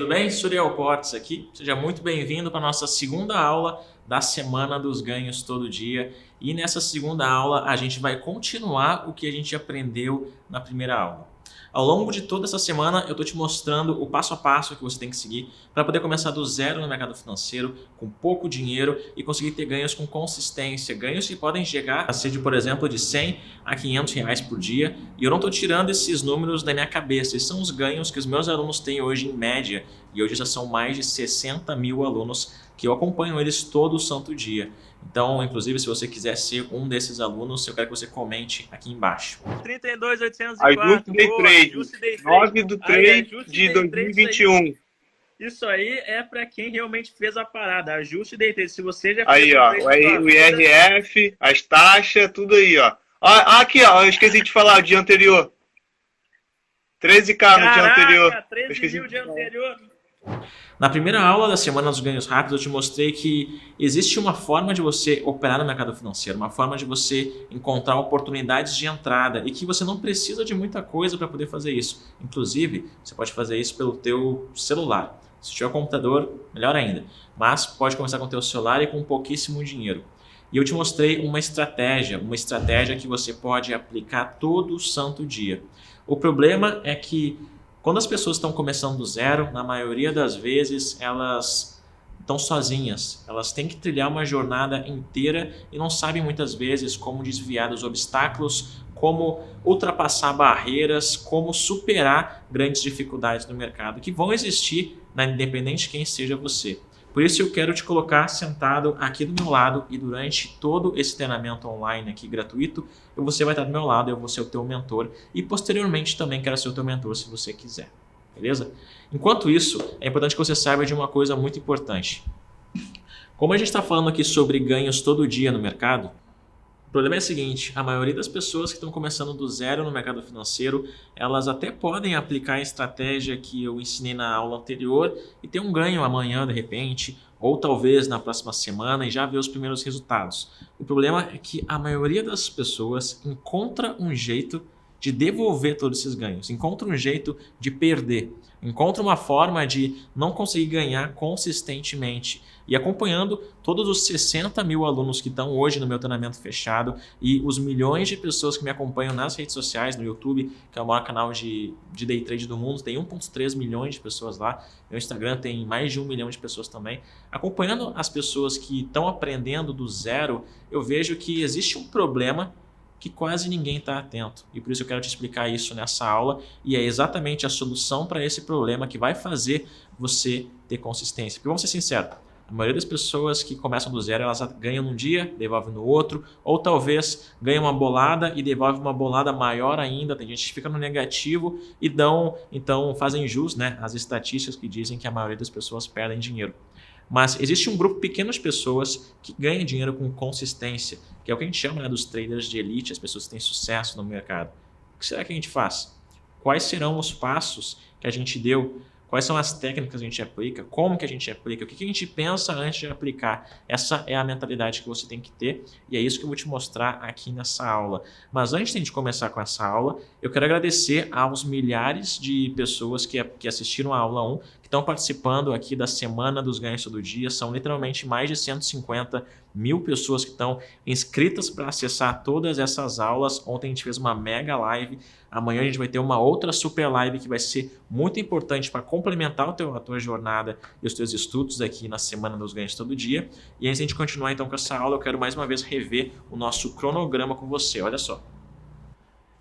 tudo bem? Suriel Portes aqui. Seja muito bem-vindo para a nossa segunda aula da Semana dos Ganhos Todo Dia. E nessa segunda aula a gente vai continuar o que a gente aprendeu na primeira aula. Ao longo de toda essa semana eu estou te mostrando o passo a passo que você tem que seguir para poder começar do zero no mercado financeiro, com pouco dinheiro e conseguir ter ganhos com consistência. Ganhos que podem chegar a ser, por exemplo, de 100 a 500 reais por dia. E eu não estou tirando esses números da minha cabeça. Esses são os ganhos que os meus alunos têm hoje em média. E hoje já são mais de 60 mil alunos que eu acompanho eles todo santo dia. Então, inclusive, se você quiser ser um desses alunos, eu quero que você comente aqui embaixo. 32.804. Ajuste Day Trade. 9 de 3 de 2021. Isso aí é para quem realmente fez a parada. Ajuste Day Trade. Se você já fez aí, ó, o IRF, as taxas, tudo aí, ó. Aqui, ó, eu esqueci de falar o dia anterior. 13K no dia anterior. 13 mil dia anterior. Na primeira aula da Semana dos Ganhos Rápidos, eu te mostrei que existe uma forma de você operar no mercado financeiro, uma forma de você encontrar oportunidades de entrada e que você não precisa de muita coisa para poder fazer isso. Inclusive, você pode fazer isso pelo teu celular. Se tiver um computador, melhor ainda. Mas pode começar com o teu celular e com pouquíssimo dinheiro. E eu te mostrei uma estratégia que você pode aplicar todo santo dia. O problema é que quando as pessoas estão começando do zero, na maioria das vezes elas estão sozinhas. Elas têm que trilhar uma jornada inteira e não sabem muitas vezes como desviar dos obstáculos, como ultrapassar barreiras, como superar grandes dificuldades no mercado que vão existir, independente de quem seja você. Por isso eu quero te colocar sentado aqui do meu lado e durante todo esse treinamento online aqui gratuito, você vai estar do meu lado, eu vou ser o teu mentor e posteriormente também quero ser o teu mentor se você quiser, beleza? Enquanto isso, é importante que você saiba de uma coisa muito importante. Como a gente está falando aqui sobre ganhos todo dia no mercado, o problema é o seguinte, a maioria das pessoas que estão começando do zero no mercado financeiro, elas até podem aplicar a estratégia que eu ensinei na aula anterior e ter um ganho amanhã de repente, ou talvez na próxima semana e já ver os primeiros resultados. O problema é que a maioria das pessoas encontra um jeito de devolver todos esses ganhos, encontra um jeito de perder, encontra uma forma de não conseguir ganhar consistentemente. E acompanhando todos os 60 mil alunos que estão hoje no meu treinamento fechado e os milhões de pessoas que me acompanham nas redes sociais, no YouTube, que é o maior canal de Day Trade do mundo, tem 1,3 milhões de pessoas lá, meu Instagram tem mais de 1 milhão de pessoas também. Acompanhando as pessoas que estão aprendendo do zero, eu vejo que existe um problema que quase ninguém está atento. E por isso eu quero te explicar isso nessa aula e é exatamente a solução para esse problema que vai fazer você ter consistência. Porque vamos ser sinceros, a maioria das pessoas que começam do zero, elas ganham num dia, devolvem no outro, ou talvez ganham uma bolada e devolvem uma bolada maior ainda. Tem gente que fica no negativo e então fazem jus, né, as estatísticas que dizem que a maioria das pessoas perdem dinheiro. Mas existe um grupo pequeno de pessoas que ganham dinheiro com consistência, que é o que a gente chama, né, dos traders de elite, as pessoas que têm sucesso no mercado. O que será que a gente faz? Quais serão os passos que a gente deu? Quais são as técnicas que a gente aplica? Como que a gente aplica? O que a gente pensa antes de aplicar? Essa é a mentalidade que você tem que ter e é isso que eu vou te mostrar aqui nessa aula. Mas antes de a gente começar com essa aula, eu quero agradecer aos milhares de pessoas que assistiram a aula 1, que estão participando aqui da Semana dos Ganhos Todo Dia. São literalmente mais de 150 mil pessoas que estão inscritas para acessar todas essas aulas. Ontem a gente fez uma mega live. Amanhã a gente vai ter uma outra super live que vai ser muito importante para complementar a tua jornada e os teus estudos aqui na Semana dos Ganhos Todo Dia. E antes de a gente continuar então com essa aula, eu quero mais uma vez rever o nosso cronograma com você. Olha só.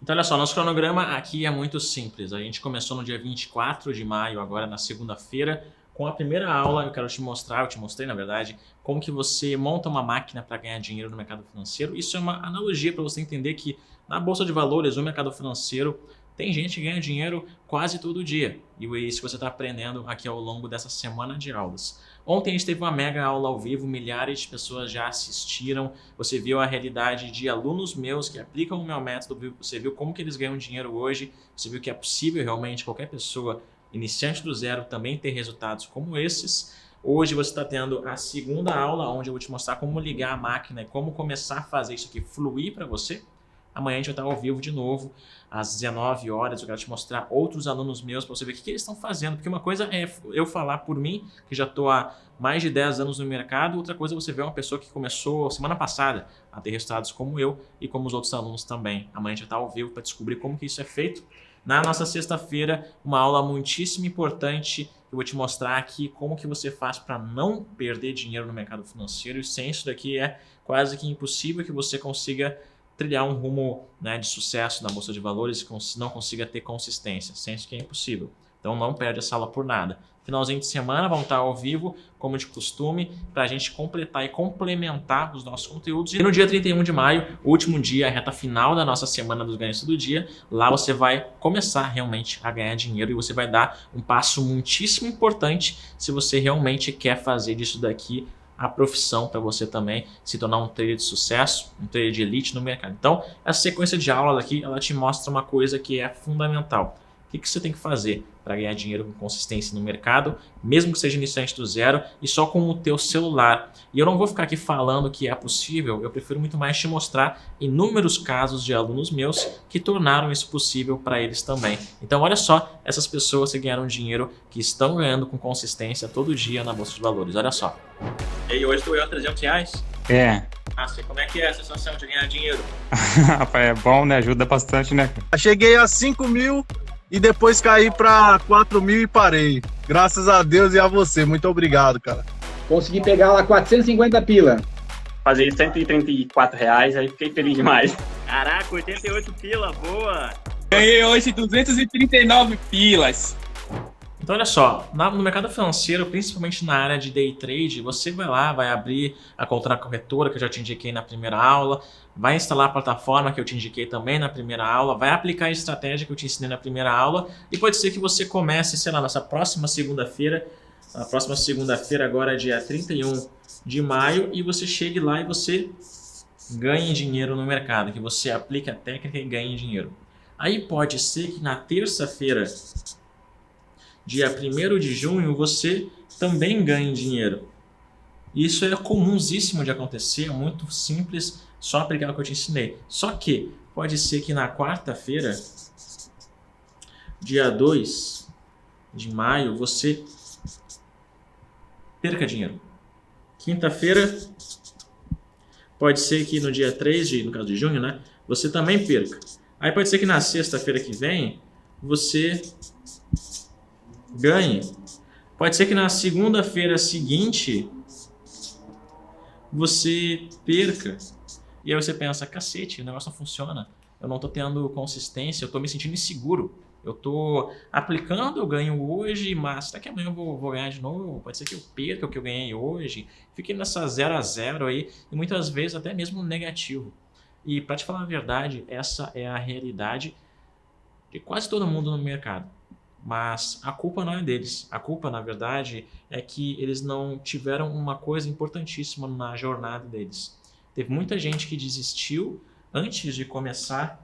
Então, olha só, nosso cronograma aqui é muito simples. A gente começou no dia 24 de maio, agora na segunda-feira, com a primeira aula. Eu quero te mostrar, eu te mostrei na verdade, como que você monta uma máquina para ganhar dinheiro no mercado financeiro. Isso é uma analogia para você entender que na Bolsa de Valores, no mercado financeiro, tem gente que ganha dinheiro quase todo dia. E é isso que você está aprendendo aqui ao longo dessa semana de aulas. Ontem a gente teve uma mega aula ao vivo, milhares de pessoas já assistiram. Você viu a realidade de alunos meus que aplicam o meu método, você viu como que eles ganham dinheiro hoje, você viu que é possível realmente qualquer pessoa iniciante do zero também ter resultados como esses. Hoje você está tendo a segunda aula, onde eu vou te mostrar como ligar a máquina e como começar a fazer isso aqui fluir para você. Amanhã a gente vai estar ao vivo de novo, às 19 horas. Eu quero te mostrar outros alunos meus para você ver o que eles estão fazendo. Porque uma coisa é eu falar por mim, que já estou há mais de 10 anos no mercado. Outra coisa é você ver uma pessoa que começou semana passada a ter resultados como eu e como os outros alunos também. Amanhã a gente vai estar ao vivo para descobrir como que isso é feito. Na nossa sexta-feira, uma aula muitíssimo importante. Eu vou te mostrar aqui como que você faz para não perder dinheiro no mercado financeiro. E sem isso daqui é quase que impossível que você consiga trilhar um rumo, né, de sucesso na Bolsa de Valores e não consiga ter consistência. Sem isso que é impossível. Então não perde essa aula por nada. Finalzinho de semana, vamos estar ao vivo, como de costume, para a gente completar e complementar os nossos conteúdos. E no dia 31 de maio, o último dia, a reta final da nossa semana dos ganhos do dia, lá você vai começar realmente a ganhar dinheiro e você vai dar um passo muitíssimo importante se você realmente quer fazer disso daqui a profissão para você também se tornar um trader de sucesso, um trader de elite no mercado. Então, essa sequência de aulas aqui, ela te mostra uma coisa que é fundamental. O que você tem que fazer para ganhar dinheiro com consistência no mercado, mesmo que seja iniciante do zero e só com o teu celular. E eu não vou ficar aqui falando que é possível, eu prefiro muito mais te mostrar inúmeros casos de alunos meus que tornaram isso possível para eles também. Então olha só essas pessoas que ganharam dinheiro, que estão ganhando com consistência todo dia na Bolsa de Valores, olha só. E aí, hoje tu ganhou R$300? É. Ah, sei como é que é a sensação de ganhar dinheiro? Rapaz, é bom, né? Ajuda bastante, né? Cheguei a 5 mil e depois caí para 4 mil e parei. Graças a Deus e a você. Muito obrigado, cara. Consegui pegar lá 450 pila. Fazer R$134, aí fiquei feliz demais. Caraca, 88 pila, boa! Ganhei hoje 239 pilas. Então olha só, no mercado financeiro, principalmente na área de day trade, você vai lá, vai abrir a conta na corretora que eu já te indiquei na primeira aula, vai instalar a plataforma que eu te indiquei também na primeira aula, vai aplicar a estratégia que eu te ensinei na primeira aula e pode ser que você comece, sei lá, nessa próxima segunda-feira, agora é dia 31 de maio, e você chegue lá e você ganhe dinheiro no mercado, que você aplique a técnica e ganhe dinheiro. Aí pode ser que na terça-feira, dia 1º de junho, você também ganhe dinheiro. Isso é comunsíssimo de acontecer, é muito simples, só aplicar o que eu te ensinei. Só que pode ser que na quarta-feira, dia 2 de maio, você perca dinheiro. Quinta-feira, pode ser que no dia 3, no caso de junho, né, você também perca. Aí pode ser que na sexta-feira que vem, você ganhe. Pode ser que na segunda-feira seguinte você perca. E aí você pensa, cacete, o negócio não funciona. Eu não estou tendo consistência, eu estou me sentindo inseguro. Eu estou aplicando, eu ganho hoje, mas daqui a amanhã eu vou ganhar de novo. Pode ser que eu perca o que eu ganhei hoje. Fiquei nessa 0 a 0 aí e muitas vezes até mesmo negativo. E para te falar a verdade, essa é a realidade de quase todo mundo no mercado. Mas a culpa não é deles. A culpa, na verdade, é que eles não tiveram uma coisa importantíssima na jornada deles. Teve muita gente que desistiu antes de começar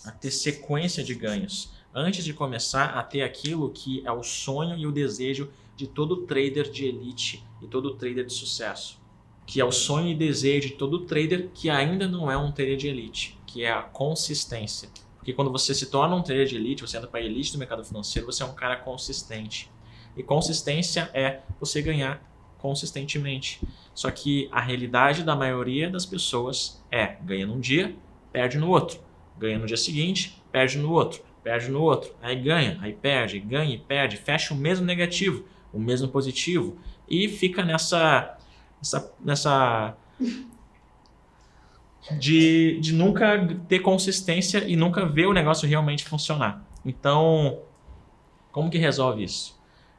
a ter sequência de ganhos. Antes de começar a ter aquilo que é o sonho e o desejo de todo trader de elite e todo trader de sucesso. Que é o sonho e desejo de todo trader que ainda não é um trader de elite, que é a consistência. Porque quando você se torna um trader de elite, você entra para a elite do mercado financeiro, você é um cara consistente. E consistência é você ganhar consistentemente. Só que a realidade da maioria das pessoas é ganha num dia, perde no outro. Ganha no dia seguinte, perde no outro. Perde no outro. Aí ganha, aí perde, ganha e perde. Fecha o mesmo negativo, o mesmo positivo. E fica nessa de nunca ter consistência e nunca ver o negócio realmente funcionar. Então, como que resolve isso?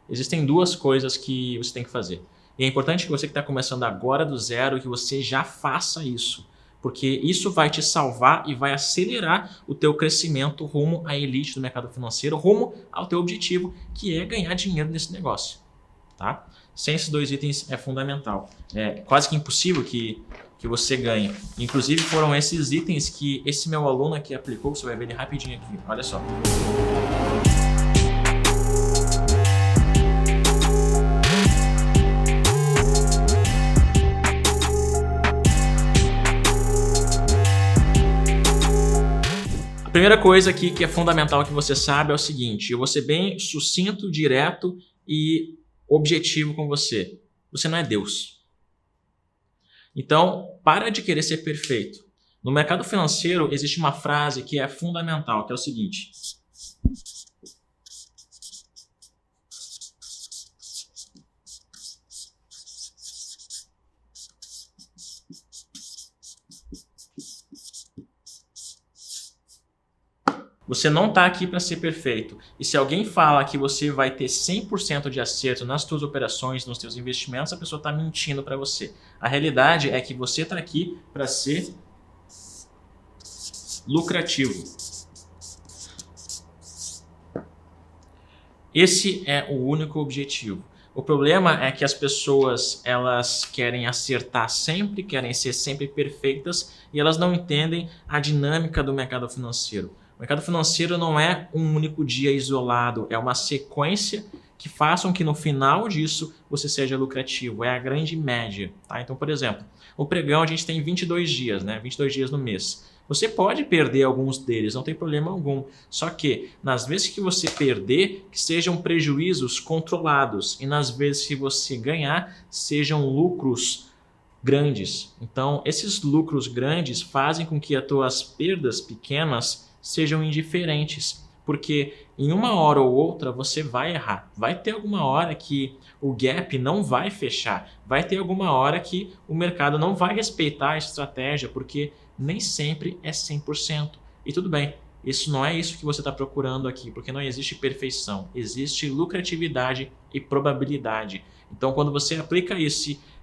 Existem duas coisas que você tem que fazer. E é importante que você que está começando agora do zero, que você já faça isso. Porque isso vai te salvar e vai acelerar o teu crescimento rumo à elite do mercado financeiro, rumo ao teu objetivo, que é ganhar dinheiro nesse negócio. Tá? Sem esses dois itens é fundamental. É quase que impossível que você ganhe. Inclusive foram esses itens que esse meu aluno aqui aplicou, você vai ver ele rapidinho aqui. Olha só. A primeira coisa aqui que é fundamental que você saiba é o seguinte, eu vou ser bem sucinto, direto e objetivo com você. Você não é Deus. Então, para de querer ser perfeito. No mercado financeiro existe uma frase que é fundamental, que é o seguinte: você não está aqui para ser perfeito. E se alguém fala que você vai ter 100% de acerto nas suas operações, nos seus investimentos, a pessoa está mentindo para você. A realidade é que você está aqui para ser lucrativo. Esse é o único objetivo. O problema é que as pessoas, elas querem acertar sempre, querem ser sempre perfeitas e elas não entendem a dinâmica do mercado financeiro. O mercado financeiro não é um único dia isolado, é uma sequência que façam que no final disso você seja lucrativo. É a grande média. Tá? Então, por exemplo, o pregão a gente tem 22 dias, né? 22 dias no mês. Você pode perder alguns deles, não tem problema algum. Só que nas vezes que você perder, que sejam prejuízos controlados. E nas vezes que você ganhar, sejam lucros grandes. Então, esses lucros grandes fazem com que as tuas perdas pequenas sejam indiferentes, porque em uma hora ou outra você vai errar. Vai ter alguma hora que o gap não vai fechar, vai ter alguma hora que o mercado não vai respeitar a estratégia, porque nem sempre é 100%. E tudo bem, isso não é isso que você está procurando aqui, porque não existe perfeição, existe lucratividade e probabilidade. Então, quando você aplica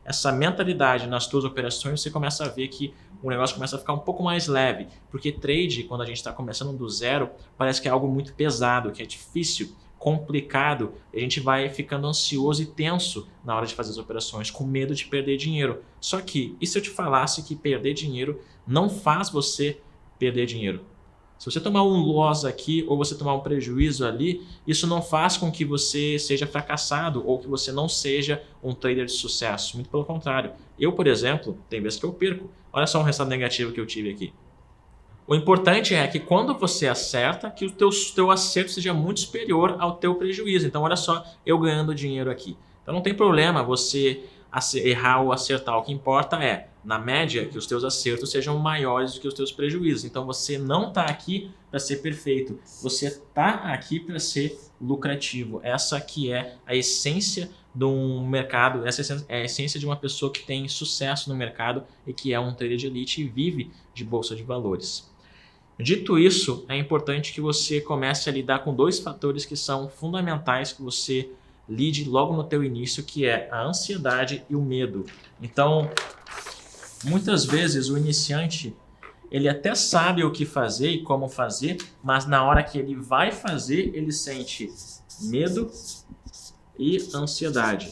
essa mentalidade nas suas operações, você começa a ver que o negócio começa a ficar um pouco mais leve, porque trade, quando a gente está começando do zero, parece que é algo muito pesado, que é difícil, complicado, e a gente vai ficando ansioso e tenso na hora de fazer as operações, com medo de perder dinheiro. Só que, e se eu te falasse que perder dinheiro não faz você perder dinheiro? Se você tomar um loss aqui ou você tomar um prejuízo ali, isso não faz com que você seja fracassado ou que você não seja um trader de sucesso. Muito pelo contrário. Eu, por exemplo, tem vezes que eu perco. Olha só um resultado negativo que eu tive aqui. O importante é que quando você acerta, que o teu acerto seja muito superior ao teu prejuízo. Então, olha só, eu ganhando dinheiro aqui. Então, não tem problema você errar ou acertar. O que importa é, na média, que os teus acertos sejam maiores do que os teus prejuízos. Então, você não está aqui para ser perfeito. Você está aqui para ser lucrativo. Essa que é a essência de um mercado, essa é a essência de uma pessoa que tem sucesso no mercado e que é um trader de elite e vive de bolsa de valores. Dito isso, é importante que você comece a lidar com dois fatores que são fundamentais que você lide logo no teu início, que é a ansiedade e o medo. Então, muitas vezes o iniciante, ele até sabe o que fazer e como fazer, mas na hora que ele vai fazer, ele sente medo e ansiedade.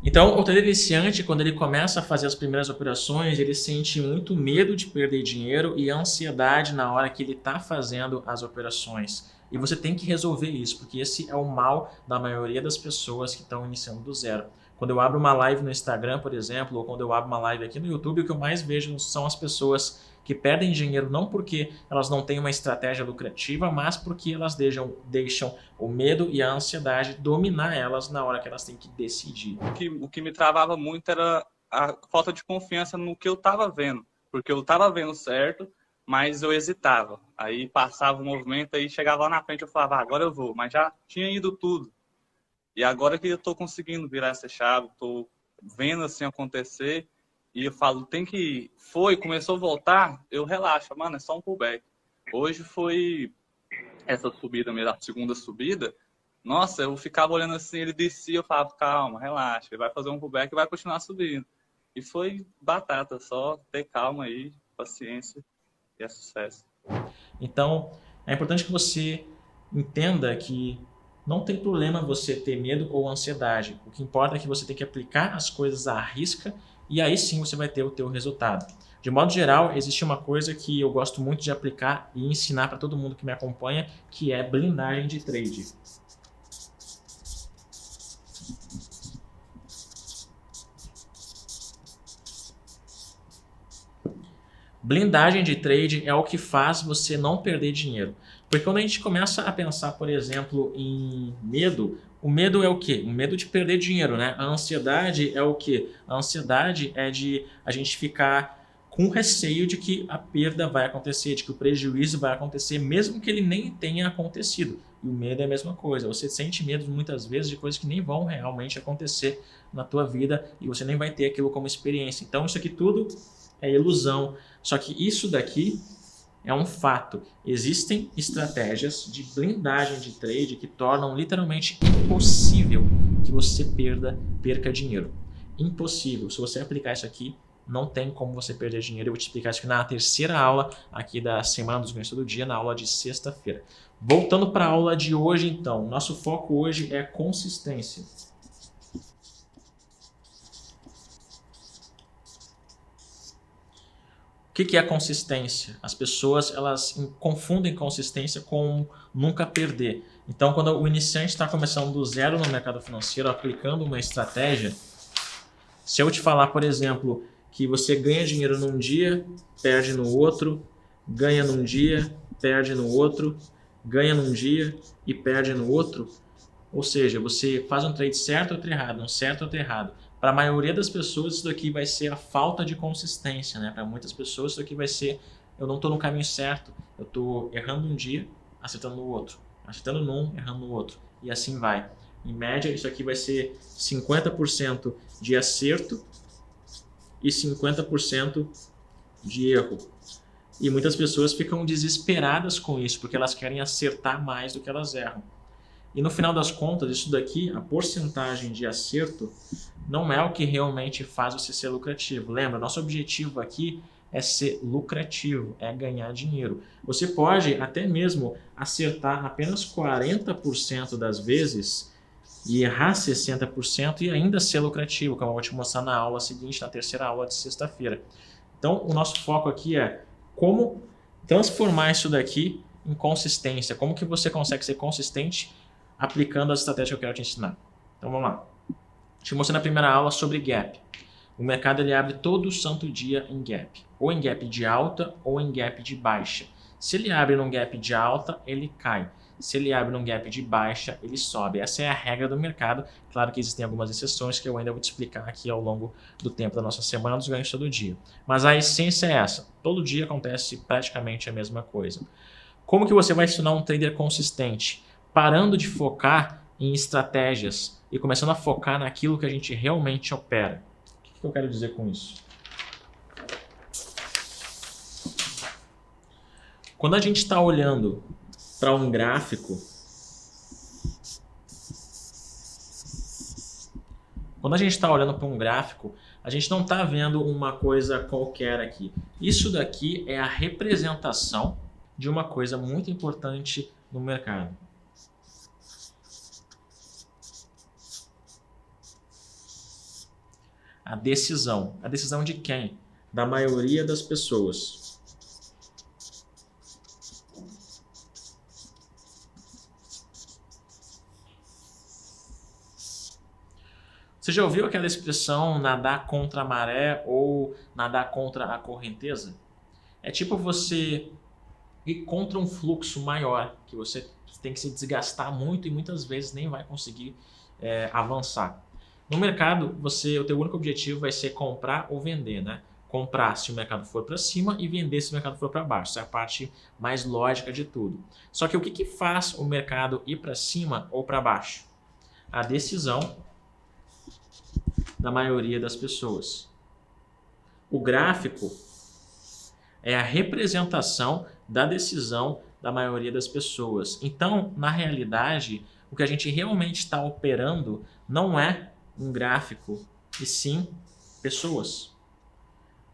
Então, o trader iniciante, quando ele começa a fazer as primeiras operações, ele sente muito medo de perder dinheiro e ansiedade na hora que ele está fazendo as operações. E você tem que resolver isso, porque esse é o mal da maioria das pessoas que estão iniciando do zero. Quando eu abro uma live no Instagram, por exemplo, ou quando eu abro uma live aqui no YouTube, o que eu mais vejo são as pessoas que perdem dinheiro não porque elas não têm uma estratégia lucrativa, mas porque elas deixam o medo e a ansiedade dominar elas na hora que elas têm que decidir. O que me travava muito era a falta de confiança no que eu estava vendo. Porque eu estava vendo certo, mas eu hesitava. Aí passava o movimento, aí chegava lá na frente eu falava, agora eu vou. Mas já tinha ido tudo. E agora que eu estou conseguindo virar essa chave, estou vendo assim acontecer, e eu falo, tem que ir. Começou a voltar, eu relaxo, mano, é só um pullback. Hoje foi essa subida mesmo, a segunda subida. Nossa, eu ficava olhando assim, ele descia, eu falava, calma, relaxa, ele vai fazer um pullback e vai continuar subindo. E foi batata, só ter calma aí, paciência e é sucesso. Então, é importante que você entenda que não tem problema você ter medo ou ansiedade. O que importa é que você tem que aplicar as coisas à risca e aí sim você vai ter o teu resultado. De modo geral, existe uma coisa que eu gosto muito de aplicar e ensinar para todo mundo que me acompanha, que é blindagem de trade. Blindagem de trade é o que faz você não perder dinheiro. Porque quando a gente começa a pensar, por exemplo, em medo, o medo é o quê? O medo de perder dinheiro, né? A ansiedade é o quê? A ansiedade é de a gente ficar com receio de que a perda vai acontecer, de que o prejuízo vai acontecer, mesmo que ele nem tenha acontecido. E o medo é a mesma coisa. Você sente medo muitas vezes de coisas que nem vão realmente acontecer na tua vida e você nem vai ter aquilo como experiência. Então isso aqui tudo é ilusão. Só que isso daqui é um fato. Existem estratégias de blindagem de trade que tornam literalmente impossível que você perca dinheiro. Impossível. Se você aplicar isso aqui, não tem como você perder dinheiro. Eu vou te explicar isso aqui na terceira aula aqui da Semana dos Ganhos Todo Dia, na aula de sexta-feira. Voltando para a aula de hoje, então. Nosso foco hoje é consistência. O que é consistência? As pessoas elas confundem consistência com nunca perder. Então, quando o iniciante está começando do zero no mercado financeiro, aplicando uma estratégia, se eu te falar, por exemplo, que você ganha dinheiro num dia, perde no outro, ganha num dia, perde no outro, ganha num dia e perde no outro, ou seja, você faz um trade certo ou outro errado, um certo ou outro errado. Para a maioria das pessoas isso daqui vai ser a falta de consistência, né? Para muitas pessoas isso daqui vai ser, eu não estou no caminho certo, eu estou errando um dia, acertando no outro, acertando num, errando no outro, e assim vai. Em média isso aqui vai ser 50% de acerto e 50% de erro. E muitas pessoas ficam desesperadas com isso, porque elas querem acertar mais do que elas erram. E no final das contas, isso daqui, a porcentagem de acerto, não é o que realmente faz você ser lucrativo. Lembra, nosso objetivo aqui é ser lucrativo, é ganhar dinheiro. Você pode até mesmo acertar apenas 40% das vezes e errar 60% e ainda ser lucrativo, como eu vou te mostrar na aula seguinte, na terceira aula de sexta-feira. Então, o nosso foco aqui é como transformar isso daqui em consistência, como que você consegue ser consistente aplicando as estratégias que eu quero te ensinar. Então, vamos lá. Te mostrei na primeira aula sobre gap. O mercado ele abre todo santo dia em gap, ou em gap de alta ou em gap de baixa. Se ele abre num gap de alta, ele cai. Se ele abre num gap de baixa, ele sobe. Essa é a regra do mercado. Claro que existem algumas exceções que eu ainda vou te explicar aqui ao longo do tempo da nossa Semana dos Ganhos Todo Dia. Mas a essência é essa. Todo dia acontece praticamente a mesma coisa. Como que você vai ensinar um trader consistente? Parando de focar em estratégias e começando a focar naquilo que a gente realmente opera. O que eu quero dizer com isso? Quando a gente está olhando para um gráfico, a gente não está vendo uma coisa qualquer aqui. Isso daqui é a representação de uma coisa muito importante no mercado. A decisão. A decisão de quem? Da maioria das pessoas. Você já ouviu aquela expressão nadar contra a maré ou nadar contra a correnteza? É tipo você ir contra um fluxo maior, que você tem que se desgastar muito e muitas vezes nem vai conseguir avançar. No mercado, o teu único objetivo vai ser comprar ou vender, né? Comprar se o mercado for para cima e vender se o mercado for para baixo. Essa é a parte mais lógica de tudo. Só que o que faz o mercado ir para cima ou para baixo? A decisão da maioria das pessoas. O gráfico é a representação da decisão da maioria das pessoas. Então, na realidade, o que a gente realmente está operando não é um gráfico, e sim pessoas.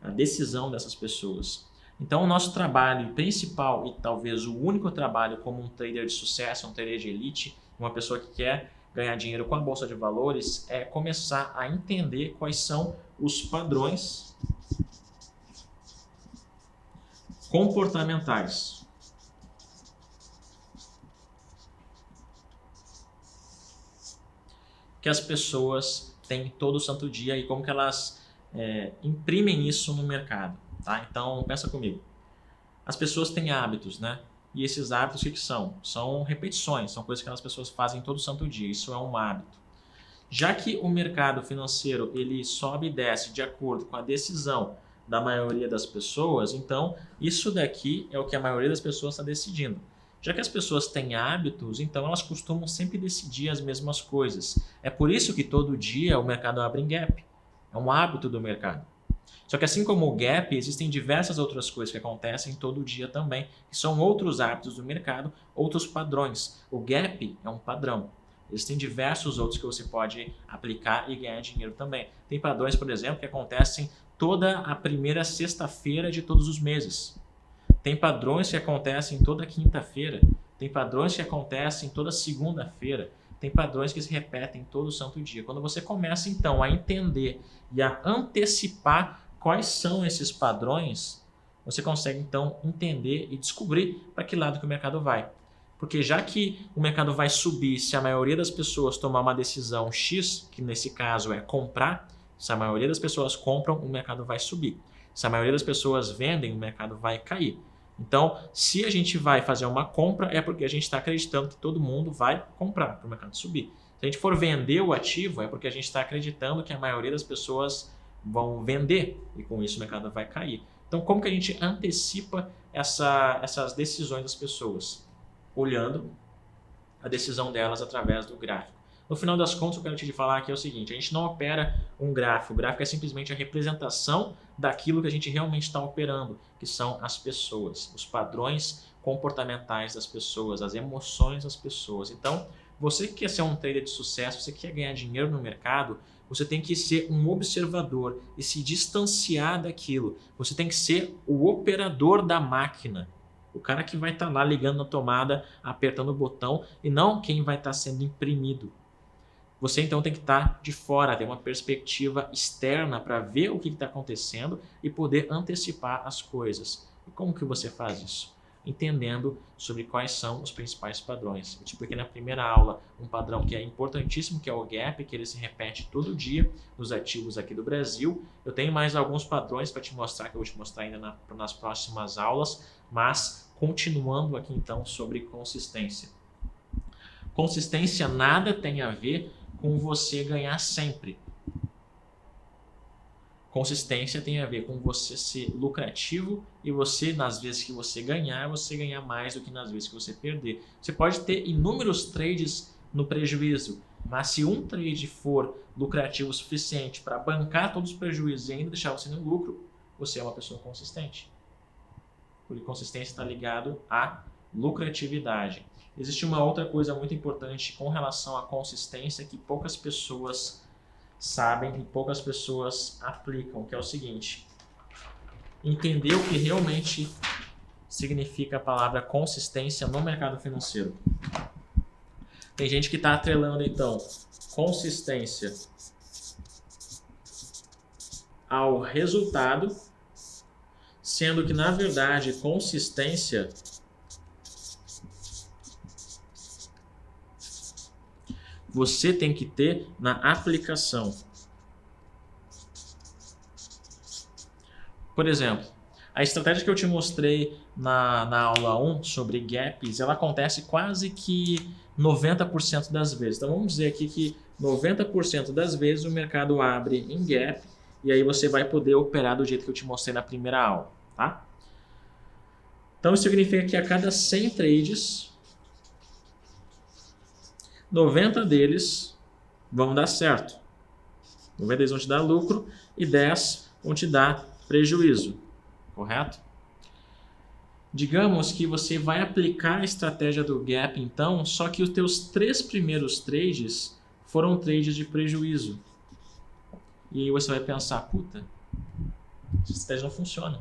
A decisão dessas pessoas. Então, o nosso trabalho principal e talvez o único trabalho como um trader de sucesso, um trader de elite, uma pessoa que quer ganhar dinheiro com a bolsa de valores, é começar a entender quais são os padrões comportamentais que as pessoas têm todo santo dia e como que elas imprimem isso no mercado. Tá? Então, pensa comigo. As pessoas têm hábitos, né? E esses hábitos, o que são? São repetições, são coisas que as pessoas fazem todo santo dia. Isso é um hábito. Já que o mercado financeiro ele sobe e desce de acordo com a decisão da maioria das pessoas, então isso daqui é o que a maioria das pessoas está decidindo. Já que as pessoas têm hábitos, então elas costumam sempre decidir as mesmas coisas. É por isso que todo dia o mercado abre em gap. É um hábito do mercado. Só que assim como o gap, existem diversas outras coisas que acontecem todo dia também, que são outros hábitos do mercado, outros padrões. O gap é um padrão. Existem diversos outros que você pode aplicar e ganhar dinheiro também. Tem padrões, por exemplo, que acontecem toda a primeira sexta-feira de todos os meses. Tem padrões que acontecem toda quinta-feira. Tem padrões que acontecem toda segunda-feira. Tem padrões que se repetem todo santo dia. Quando você começa, então, a entender e a antecipar quais são esses padrões, você consegue, então, entender e descobrir para que lado que o mercado vai. Porque já que o mercado vai subir se a maioria das pessoas tomar uma decisão X, que nesse caso é comprar, se a maioria das pessoas compram, o mercado vai subir. Se a maioria das pessoas vendem, o mercado vai cair. Então, se a gente vai fazer uma compra, é porque a gente está acreditando que todo mundo vai comprar para o mercado subir. Se a gente for vender o ativo, é porque a gente está acreditando que a maioria das pessoas vão vender e com isso o mercado vai cair. Então, como que a gente antecipa essas decisões das pessoas? Olhando a decisão delas através do gráfico. No final das contas, eu quero te falar aqui é o seguinte, a gente não opera um gráfico. O gráfico é simplesmente a representação daquilo que a gente realmente está operando, que são as pessoas, os padrões comportamentais das pessoas, as emoções das pessoas. Então, você que quer ser um trader de sucesso, você quer ganhar dinheiro no mercado, você tem que ser um observador e se distanciar daquilo. Você tem que ser o operador da máquina. O cara que vai estar lá ligando na tomada, apertando o botão e não quem vai estar sendo imprimido. Você então tem que estar de fora, ter uma perspectiva externa para ver o que está acontecendo e poder antecipar as coisas. E como que você faz isso? Entendendo sobre quais são os principais padrões. Eu te expliquei na primeira aula um padrão que é importantíssimo, que é o gap, que ele se repete todo dia nos ativos aqui do Brasil. Eu tenho mais alguns padrões para te mostrar, que eu vou te mostrar ainda nas próximas aulas, mas continuando aqui então sobre consistência. Consistência nada tem a ver com você ganhar sempre. Consistência tem a ver com você ser lucrativo e você, nas vezes que você ganhar mais do que nas vezes que você perder. Você pode ter inúmeros trades no prejuízo, mas se um trade for lucrativo o suficiente para bancar todos os prejuízos e ainda deixar você no lucro, você é uma pessoa consistente. Porque consistência está ligado à lucratividade. Existe uma outra coisa muito importante com relação à consistência que poucas pessoas sabem e poucas pessoas aplicam, que é o seguinte: entender o que realmente significa a palavra consistência no mercado financeiro. Tem gente que está atrelando então consistência ao resultado, sendo que na verdade consistência você tem que ter na aplicação. Por exemplo, a estratégia que eu te mostrei na aula 1 sobre gaps, ela acontece quase que 90% das vezes. Então vamos dizer aqui que 90% das vezes o mercado abre em gap e aí você vai poder operar do jeito que eu te mostrei na primeira aula, tá? Então isso significa que a cada 100 trades, 90 deles vão dar certo. 90 deles vão te dar lucro e 10 vão te dar prejuízo. Correto? Digamos que você vai aplicar a estratégia do gap então, só que os teus 3 primeiros trades foram trades de prejuízo. E aí você vai pensar, puta, essa estratégia não funciona.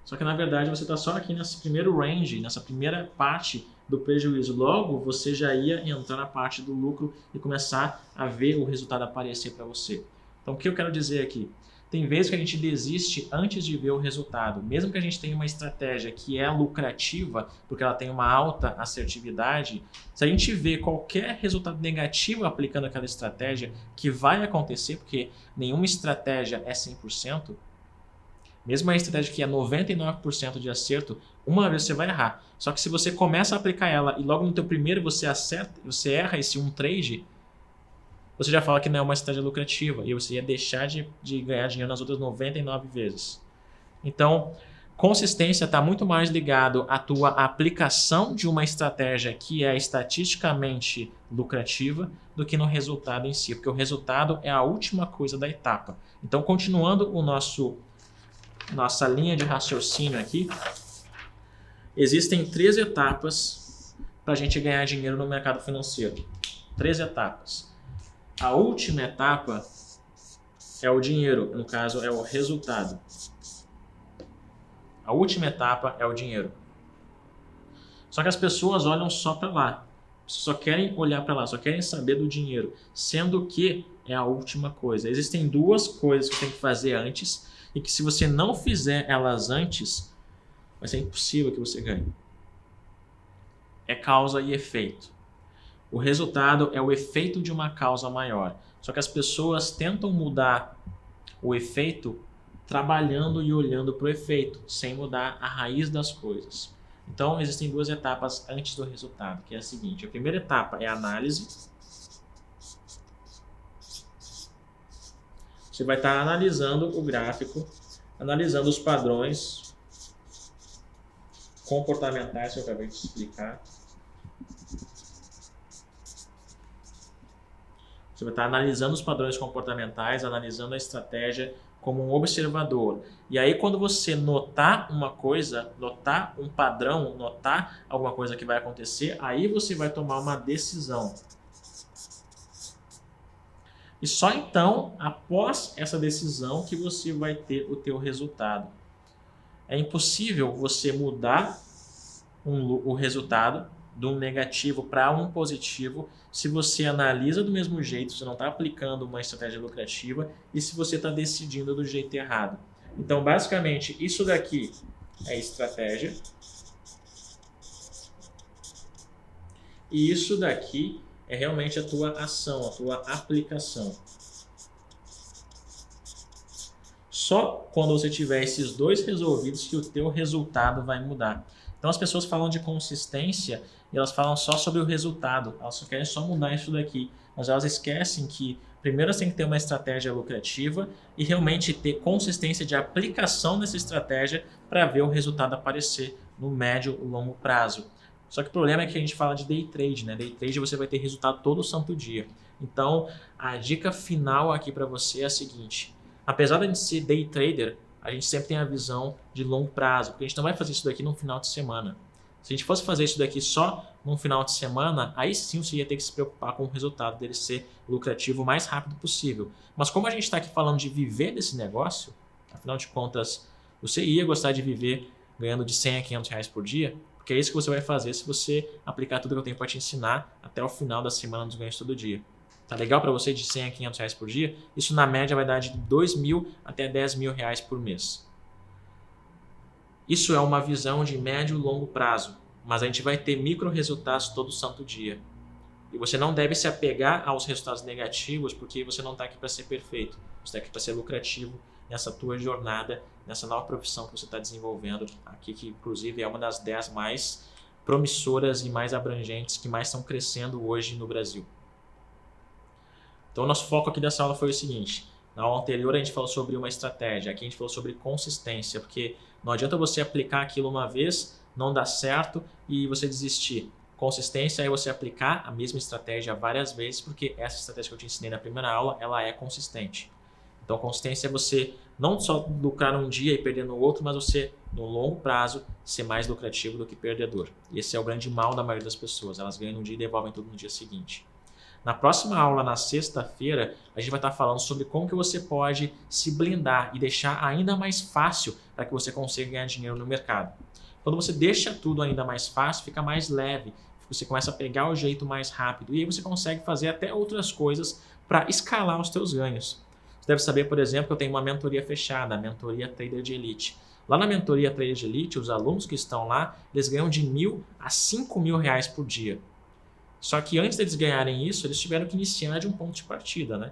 Só que na verdade você está só aqui nesse primeiro range, nessa primeira parte do prejuízo. Logo, você já ia entrar na parte do lucro e começar a ver o resultado aparecer para você. Então, o que eu quero dizer aqui? Tem vezes que a gente desiste antes de ver o resultado. Mesmo que a gente tenha uma estratégia que é lucrativa, porque ela tem uma alta assertividade, se a gente vê qualquer resultado negativo aplicando aquela estratégia, que vai acontecer, porque nenhuma estratégia é 100%, Mesmo a estratégia que é 99% de acerto, uma vez você vai errar. Só que se você começa a aplicar ela e logo no teu primeiro você acerta, você erra esse um trade, você já fala que não é uma estratégia lucrativa e você ia deixar de ganhar dinheiro nas outras 99 vezes. Então, consistência está muito mais ligado à tua aplicação de uma estratégia que é estatisticamente lucrativa do que no resultado em si, porque o resultado é a última coisa da etapa. Então, continuando o nossa linha de raciocínio aqui, existem 3 etapas para a gente ganhar dinheiro no mercado financeiro. 3 etapas. A última etapa é o dinheiro, no caso é o resultado. A última etapa é o dinheiro. Só que as pessoas olham só para lá. Só querem olhar para lá, só querem saber do dinheiro. Sendo que é a última coisa. Existem 2 coisas que você tem que fazer antes e que se você não fizer elas antes, vai ser impossível que você ganhe. É causa e efeito. O resultado é o efeito de uma causa maior. Só que as pessoas tentam mudar o efeito trabalhando e olhando para o efeito, sem mudar a raiz das coisas. Então, existem 2 etapas antes do resultado, que é a seguinte. A primeira etapa é a análise. Você vai estar analisando o gráfico, analisando os padrões comportamentais que eu acabei de explicar. Você vai estar analisando os padrões comportamentais, analisando a estratégia como um observador. E aí, quando você notar uma coisa, notar um padrão, notar alguma coisa que vai acontecer, aí você vai tomar uma decisão. E só então, após essa decisão, que você vai ter o teu resultado. É impossível você mudar o resultado de um negativo para um positivo se você analisa do mesmo jeito, você não está aplicando uma estratégia lucrativa e se você está decidindo do jeito errado. Então, basicamente, isso daqui é estratégia e isso daqui é realmente a tua ação, a tua aplicação. Só quando você tiver esses 2 resolvidos que o teu resultado vai mudar. Então as pessoas falam de consistência e elas falam só sobre o resultado. Elas só querem só mudar isso daqui. Mas elas esquecem que primeiro você tem que ter uma estratégia lucrativa e realmente ter consistência de aplicação dessa estratégia para ver o resultado aparecer no médio e longo prazo. Só que o problema é que a gente fala de day trade, né? Day trade você vai ter resultado todo santo dia. Então, a dica final aqui para você é a seguinte. Apesar de a gente ser day trader, a gente sempre tem a visão de longo prazo, porque a gente não vai fazer isso daqui num final de semana. Se a gente fosse fazer isso daqui só num final de semana, aí sim você ia ter que se preocupar com o resultado dele ser lucrativo o mais rápido possível. Mas como a gente está aqui falando de viver desse negócio, afinal de contas, você ia gostar de viver ganhando de 100 a 500 reais por dia, porque é isso que você vai fazer se você aplicar tudo que eu tenho para te ensinar até o final da semana dos ganhos todo dia. Tá legal para você de 100 a 500 reais por dia? Isso na média vai dar de 2 mil até 10 mil reais por mês. Isso é uma visão de médio e longo prazo, mas a gente vai ter micro resultados todo santo dia. E você não deve se apegar aos resultados negativos porque você não está aqui para ser perfeito. Você está aqui para ser lucrativo nessa tua jornada, nessa nova profissão que você está desenvolvendo aqui, que inclusive é uma das 10 mais promissoras e mais abrangentes que mais estão crescendo hoje no Brasil. Então, o nosso foco aqui dessa aula foi o seguinte. Na aula anterior, a gente falou sobre uma estratégia. Aqui a gente falou sobre consistência, porque não adianta você aplicar aquilo uma vez, não dar certo e você desistir. Consistência é você aplicar a mesma estratégia várias vezes, porque essa estratégia que eu te ensinei na primeira aula, ela é consistente. Então, consistência é você não só lucrar um dia e perder no outro, mas você, no longo prazo, ser mais lucrativo do que perdedor. Esse é o grande mal da maioria das pessoas. Elas ganham um dia e devolvem tudo no dia seguinte. Na próxima aula, na sexta-feira, a gente vai estar falando sobre como que você pode se blindar e deixar ainda mais fácil para que você consiga ganhar dinheiro no mercado. Quando você deixa tudo ainda mais fácil, fica mais leve, você começa a pegar o jeito mais rápido e aí você consegue fazer até outras coisas para escalar os teus ganhos. Você deve saber, por exemplo, que eu tenho uma mentoria fechada, a mentoria Trader de Elite. Lá na mentoria Trader de Elite, os alunos que estão lá, eles ganham de 1.000 a 5.000 reais por dia. Só que antes deles ganharem isso, eles tiveram que iniciar de um ponto de partida, né?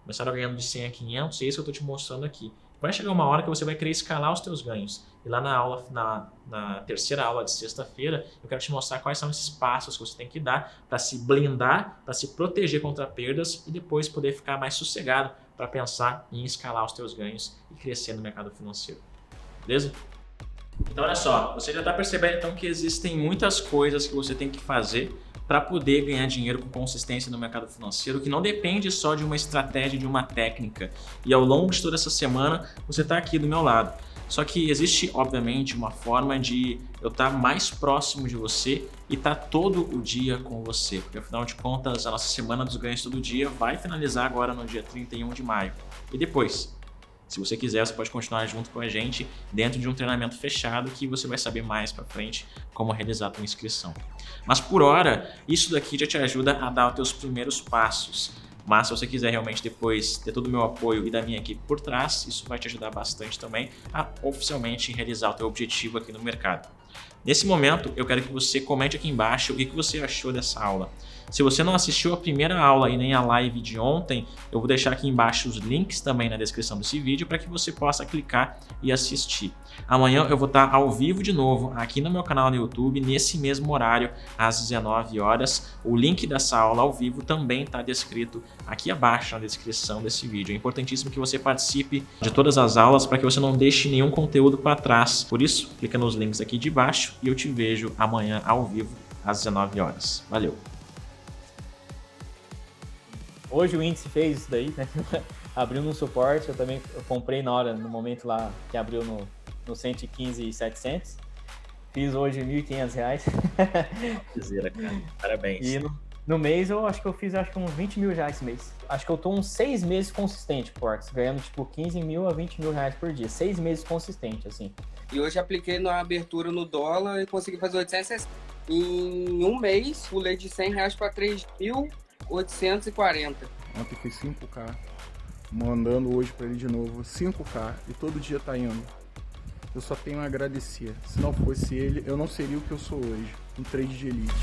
Começaram ganhando de 100 a 500, e é isso que eu estou te mostrando aqui. vai chegar uma hora que você vai querer escalar os teus ganhos. E lá na aula, na terceira aula de sexta-feira, eu quero te mostrar quais são esses passos que você tem que dar para se blindar, para se proteger contra perdas e depois poder ficar mais sossegado para pensar em escalar os teus ganhos e crescer no mercado financeiro. Beleza? Então olha só, você já está percebendo então que existem muitas coisas que você tem que fazer para poder ganhar dinheiro com consistência no mercado financeiro, que não depende só de uma estratégia, de uma técnica. E ao longo de toda essa semana, você está aqui do meu lado. Só que existe, obviamente, uma forma de eu estar mais próximo de você e estar todo o dia com você. Porque, afinal de contas, a nossa Semana dos Ganhos Todo Dia vai finalizar agora no dia 31 de maio. E depois? Se você quiser, você pode continuar junto com a gente dentro de um treinamento fechado que você vai saber mais para frente como realizar a tua inscrição. Mas por hora, isso daqui já te ajuda a dar os teus primeiros passos. Mas se você quiser realmente depois ter todo o meu apoio e da minha equipe por trás, isso vai te ajudar bastante também a oficialmente realizar o teu objetivo aqui no mercado. Nesse momento, eu quero que você comente aqui embaixo o que você achou dessa aula. Se você não assistiu a primeira aula e nem a live de ontem, eu vou deixar aqui embaixo os links também na descrição desse vídeo para que você possa clicar e assistir. Amanhã eu vou estar ao vivo de novo aqui no meu canal no YouTube, nesse mesmo horário, às 19 horas. O link dessa aula ao vivo também está descrito aqui abaixo na descrição desse vídeo. É importantíssimo que você participe de todas as aulas para que você não deixe nenhum conteúdo para trás. Por isso, clica nos links aqui de baixo e eu te vejo amanhã ao vivo às 19 horas. Valeu! Hoje o índice fez isso daí, né? Abriu no suporte, eu comprei na hora, no momento lá que abriu no 115.700. Fiz hoje R$1.500. Prazer, cara. Parabéns. E no mês eu acho que eu fiz uns 20 mil já esse mês. Acho que eu tô uns 6 meses consistente, Forex, ganhando tipo 15 mil a 20 mil reais por dia. 6 meses consistente, assim. E hoje apliquei na abertura no dólar e consegui fazer 860. Em um mês, pulei de R$100 para 3.840. Ontem foi 5K, mandando hoje para ele de novo 5K e todo dia tá indo. Eu só tenho a agradecer. Se não fosse ele, eu não seria o que eu sou hoje, um trade de elite.